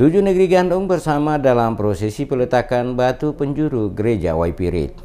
Tujuh negeri gandong bersama dalam prosesi peletakan batu penjuru gereja Waipirit.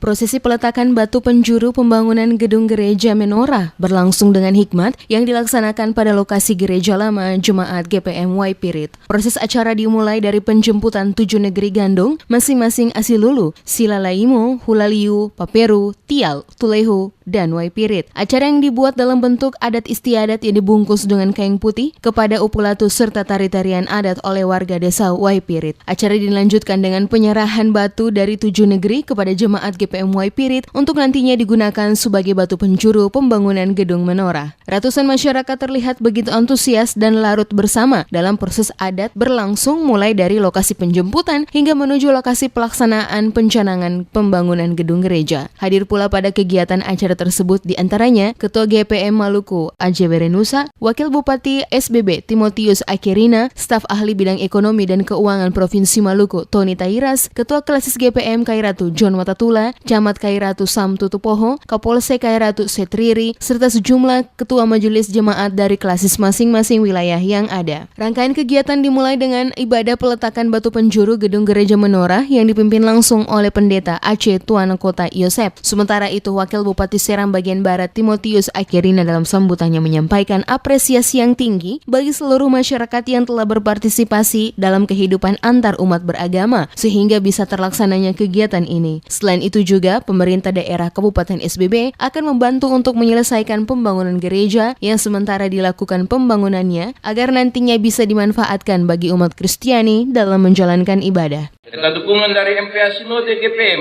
Prosesi peletakan batu penjuru pembangunan gedung gereja Menorah berlangsung dengan hikmat yang dilaksanakan pada lokasi gereja lama Jemaat GPM Waipirit. Proses acara dimulai dari penjemputan tujuh negeri gandong masing-masing Asilulu, Silalaimo, Hulaliu, Paperu, Tial, Tulehu, dan Waipirit. Acara yang dibuat dalam bentuk adat istiadat yang dibungkus dengan kain putih kepada upulatu serta tari-tarian adat oleh warga desa Waipirit. Acara dilanjutkan dengan penyerahan batu dari tujuh negeri kepada jemaat GPM Waipirit untuk nantinya digunakan sebagai batu penjuru pembangunan gedung Menorah. Ratusan masyarakat terlihat begitu antusias dan larut bersama dalam proses adat berlangsung mulai dari lokasi penjemputan hingga menuju lokasi pelaksanaan pencanangan pembangunan gedung gereja. Hadir pula pada kegiatan acara tersebut diantaranya Ketua GPM Maluku Aje Berenusa, Wakil Bupati SBB Timotius Akirina, staf ahli bidang ekonomi dan keuangan Provinsi Maluku Tony Tairas, Ketua Klasis GPM Kairatu John Watatula, Camat Kairatu Sam Tutupoho, Kapolsek Kairatu Setriri, serta sejumlah ketua majelis jemaat dari klasis masing-masing wilayah yang ada. Rangkaian kegiatan dimulai dengan ibadah peletakan batu penjuru gedung gereja Menorah yang dipimpin langsung oleh Pendeta Aceh Tuan Kota Yosep. Sementara itu, Wakil Bupati Seram bagian Barat Timotius Akirina dalam sambutannya menyampaikan apresiasi yang tinggi bagi seluruh masyarakat yang telah berpartisipasi dalam kehidupan antar umat beragama sehingga bisa terlaksananya kegiatan ini. Selain itu juga, pemerintah daerah Kabupaten SBB akan membantu untuk menyelesaikan pembangunan gereja yang sementara dilakukan pembangunannya agar nantinya bisa dimanfaatkan bagi umat Kristiani dalam menjalankan ibadah. Serta dukungan dari MPA Sinode GPM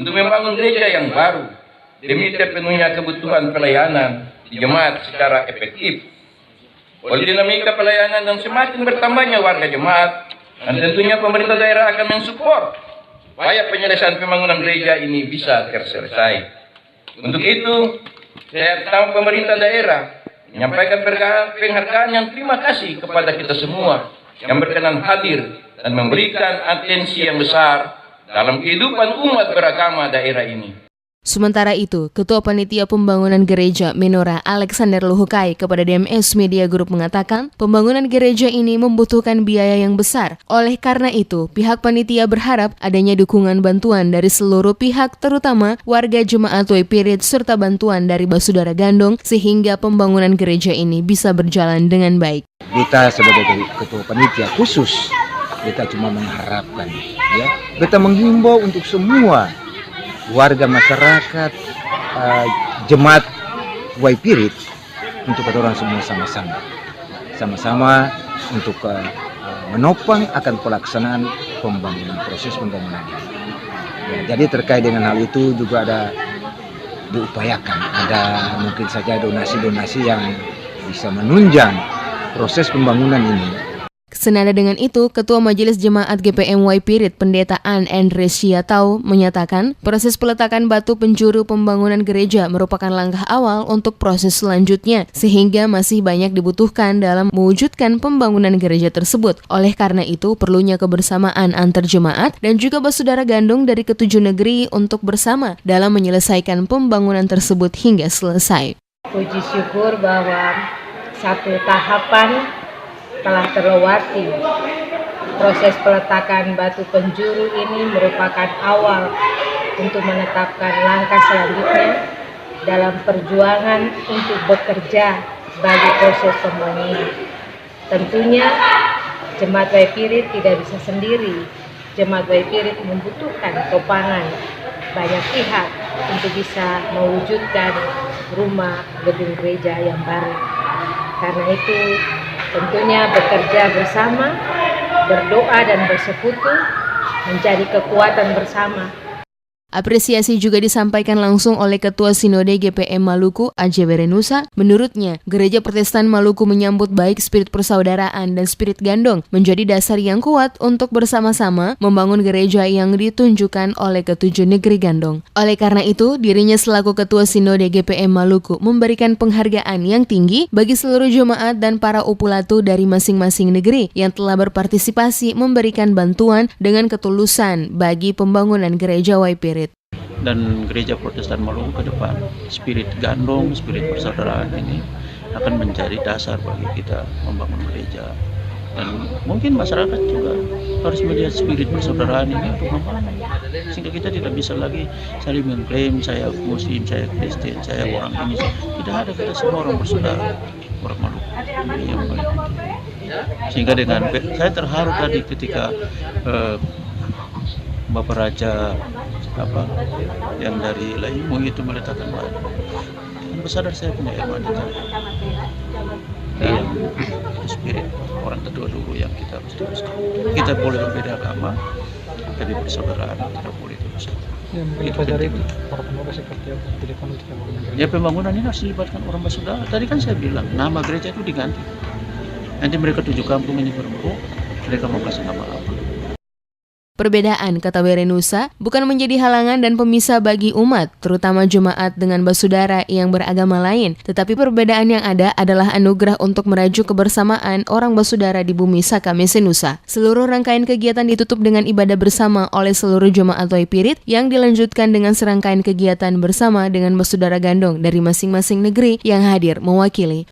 untuk membangun gereja yang baru demi terpenuhnya kebutuhan pelayanan di jemaat secara efektif. Oleh dinamika pelayanan dan semakin bertambahnya warga jemaat, dan tentunya pemerintah daerah akan mensupport supaya penyelesaian pembangunan gereja ini bisa terselesai. Untuk itu, saya tahu pemerintah daerah menyampaikan penghargaan yang terima kasih kepada kita semua yang berkenan hadir dan memberikan atensi yang besar dalam kehidupan umat beragama daerah ini. Sementara itu, Ketua Panitia Pembangunan Gereja Menorah Alexander Luhukai kepada DMS Media Group mengatakan, pembangunan gereja ini membutuhkan biaya yang besar. Oleh karena itu, pihak panitia berharap adanya dukungan bantuan dari seluruh pihak, terutama warga jemaat Waipirit serta bantuan dari Basudara Gandong sehingga pembangunan gereja ini bisa berjalan dengan baik. Kita sebagai Ketua Panitia khusus, kita cuma mengharapkan, ya, kita menghimbau untuk semua warga masyarakat jemaat Waipirit untuk kita orang semua sama-sama untuk menopang akan pelaksanaan proses pembangunan ini. Ya, jadi terkait dengan hal itu juga ada diupayakan, ada mungkin saja donasi-donasi yang bisa menunjang proses pembangunan ini. Senada dengan itu, Ketua Majelis Jemaat GPM Waipirit Pendeta Andre Siatau menyatakan proses peletakan batu penjuru pembangunan gereja merupakan langkah awal untuk proses selanjutnya sehingga masih banyak dibutuhkan dalam mewujudkan pembangunan gereja tersebut. Oleh karena itu, perlunya kebersamaan antar jemaat dan juga Basudara Gandong dari ketujuh negeri untuk bersama dalam menyelesaikan pembangunan tersebut hingga selesai. Puji syukur bahwa satu tahapan telah terlewati. Proses peletakan batu penjuru ini merupakan awal untuk menetapkan langkah selanjutnya dalam perjuangan untuk bekerja bagi proses pembangunan. Tentunya Jemaat Waipirit tidak bisa sendiri. Jemaat Waipirit membutuhkan topangan banyak pihak untuk bisa mewujudkan rumah gedung gereja yang baru. Karena itu tentunya bekerja bersama, berdoa dan bersekutu menjadi kekuatan bersama. Apresiasi juga disampaikan langsung oleh Ketua Sinode GPM Maluku Aje Berenusa. Menurutnya, Gereja Protestan Maluku menyambut baik spirit persaudaraan dan spirit gandong menjadi dasar yang kuat untuk bersama-sama membangun gereja yang ditunjukkan oleh ketujuh negeri gandong. Oleh karena itu, dirinya selaku Ketua Sinode GPM Maluku memberikan penghargaan yang tinggi bagi seluruh jemaat dan para upulatu dari masing-masing negeri yang telah berpartisipasi memberikan bantuan dengan ketulusan bagi pembangunan gereja Waipirit. Dan Gereja Protestan Maluku ke depan, spirit gandong, spirit persaudaraan ini akan menjadi dasar bagi kita membangun gereja Dan mungkin masyarakat juga harus melihat spirit persaudaraan ini untuk membangun, sehingga kita tidak bisa lagi saling mengklaim saya Muslim, saya Kristen, saya orang ini. Tidak ada, kita semua orang bersaudara, orang Maluku. Ini yang paling penting. Sehingga dengan saya terharu tadi ketika Bapak Raja yang dari Laimu itu meletakkan batu. Dan bersadar saya punya iman itu. Dan itu spirit orang kedua dulu yang kita harus teruskan. Kita boleh berbeda agama, tapi persaudaraan tidak boleh terus. Itu dari itu para pembangun seperti apa? Tidak perlu dibangun. Ya, pembangunan ini harus dilibatkan orang bersaudara. Tadi kan saya bilang nama gereja itu diganti. Nanti mereka 7 kampung ini berembuk, mereka mau kasih nama apa? Perbedaan, kata Berenusa, bukan menjadi halangan dan pemisah bagi umat, terutama jemaat dengan bersaudara yang beragama lain. Tetapi perbedaan yang ada adalah anugerah untuk merajuk kebersamaan orang bersaudara di bumi Saka Mesenusa. Seluruh rangkaian kegiatan ditutup dengan ibadah bersama oleh seluruh jemaat Waipirit yang dilanjutkan dengan serangkaian kegiatan bersama dengan bersaudara gandong dari masing-masing negeri yang hadir mewakili.